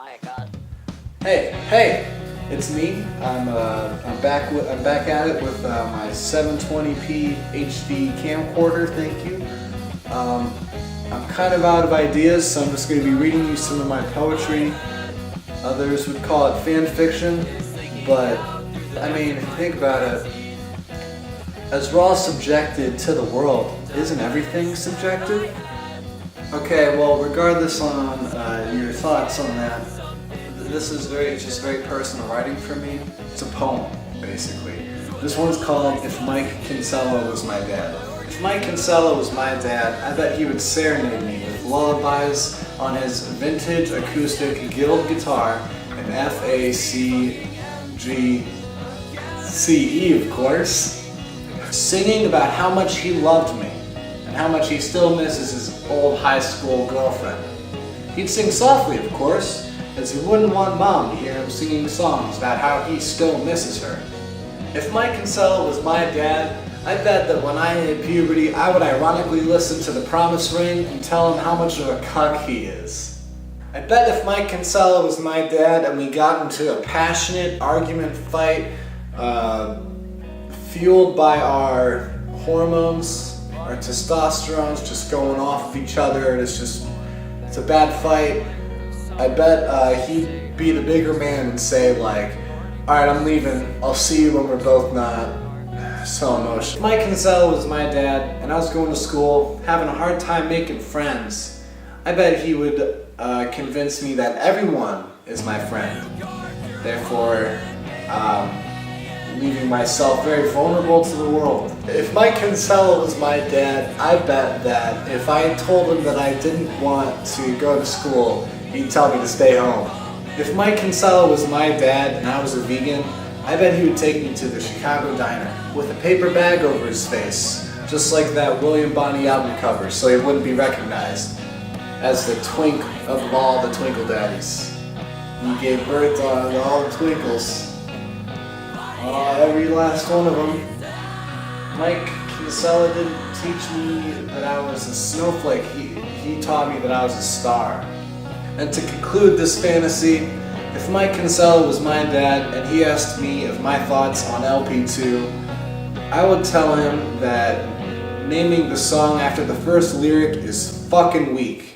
my God. Hey, it's me. I'm back at it with my 720p HD camcorder. Thank you. I'm kind of out of ideas, so I'm just going to be reading you some of my poetry. Others would call it fan fiction, but I mean, if you think about it, as we're all subjected to the world, isn't everything subjective? Okay, well, regardless on your thoughts on that, this is just very personal writing for me. It's a poem, basically. This one's called If Mike Kinsella Was My Dad. If Mike Kinsella was my dad, I bet he would serenade me with lullabies on his vintage acoustic Guild guitar and FACGCE, of course, singing about how much he loved me and how much he still misses his old high school girlfriend. He'd sing softly, of course, as he wouldn't want Mom to hear him singing songs about how he still misses her. If Mike Kinsella was my dad, I bet that when I hit puberty, I would ironically listen to The Promise Ring and tell him how much of a cuck he is. I bet if Mike Kinsella was my dad and we got into a passionate argument fight, fueled by our hormones, our testosterone's just going off of each other, and it's a bad fight, I bet he'd be the bigger man and say like, alright, I'm leaving, I'll see you when we're both not so emotional. If Mike Kinsella was my dad and I was going to school, having a hard time making friends, I bet he would convince me that everyone is my friend. Therefore, leaving myself very vulnerable to the world. If Mike Kinsella was my dad, I bet that if I told him that I didn't want to go to school, he'd tell me to stay home. If Mike Kinsella was my dad and I was a vegan, I bet he would take me to the Chicago diner with a paper bag over his face, just like that William Bonney album cover, so he wouldn't be recognized as the twink of all the Twinkle Daddies. He gave birth to all the twinkles. Every last one of them. Mike Kinsella didn't teach me that I was a snowflake. He taught me that I was a star. And to conclude this fantasy, if Mike Kinsella was my dad and he asked me of my thoughts on LP2, I would tell him that naming the song after the first lyric is fucking weak.